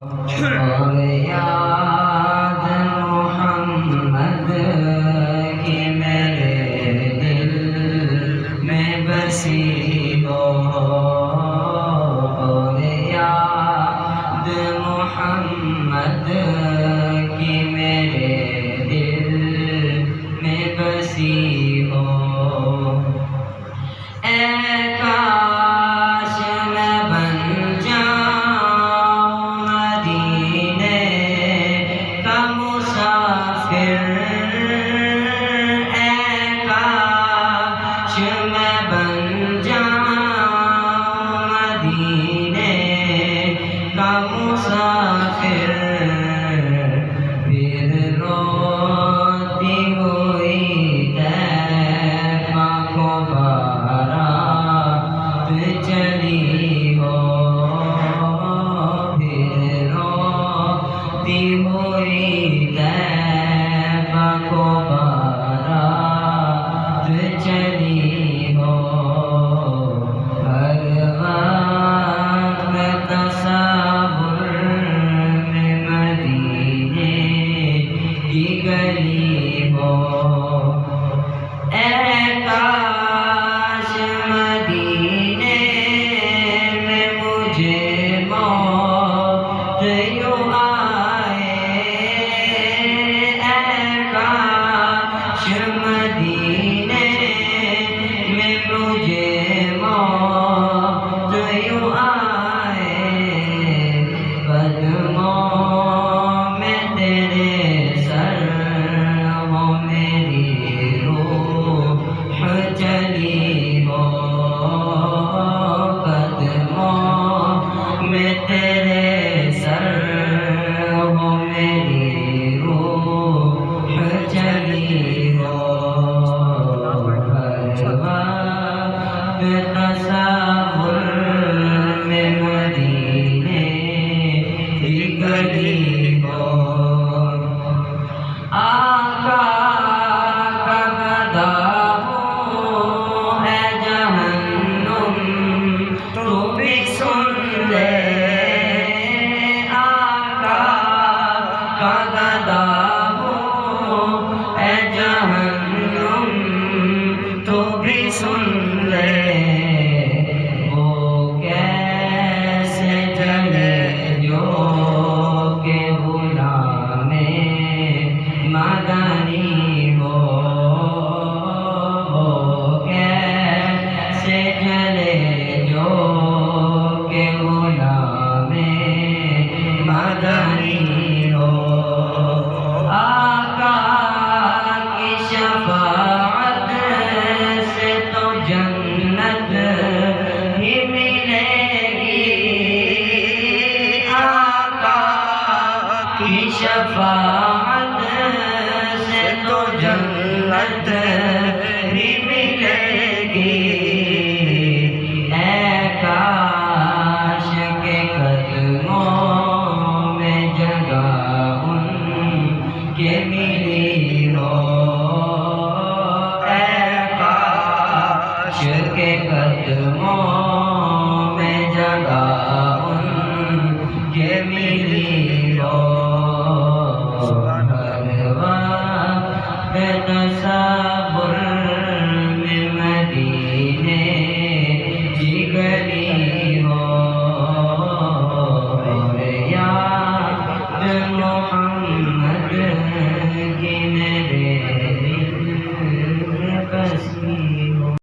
اور یاد محمد کی میرے دل میں بسی ہو، اور یاد محمد کی میرے دل میں بسی ہو۔ اے کاش میں بن جاؤں مدینے کا مسافر، اے کاش میں بن جاؤں مدینے کا مسافر، پھر روتی ہوئی طیفہ کو بارات چلی ہو، پھر روتی ہوئی طیفہ کو بارات چلی ہو۔ ہر وقت تصور میں مدینے کی گلی ہو، اے کاش مدینے میں مجھے موت یوں آئے، اے کاش مدینے میں مجھے موت یوں آئے، قدموں میں تیرے سر ہو میری روح چلی ہو، قدموں میں تیرے سر ہو میری روح چلی ہو۔ ہر وقت تصور میں مدینے کی گلی ہو، آقا کا گدا ہوں اے جہنم تو بھی سن لے، آقا کا گدا ہوں اے جہنم تو بھی سن لے، وہ کیسے جلے جو کہ غلام مدنی ہو، وہ کیسے جلے جو کہ غلام مدنی ہو۔ آقا کی شفاعت سے تو جنت ہی ملے گی، آقا کی شفاعت سے تو جنت ہی ملے گی، اے کاش کے قدموں میں جگہ ان کے ملی ہو، اے کاش کے قدموں میں جگہ ان کے ملی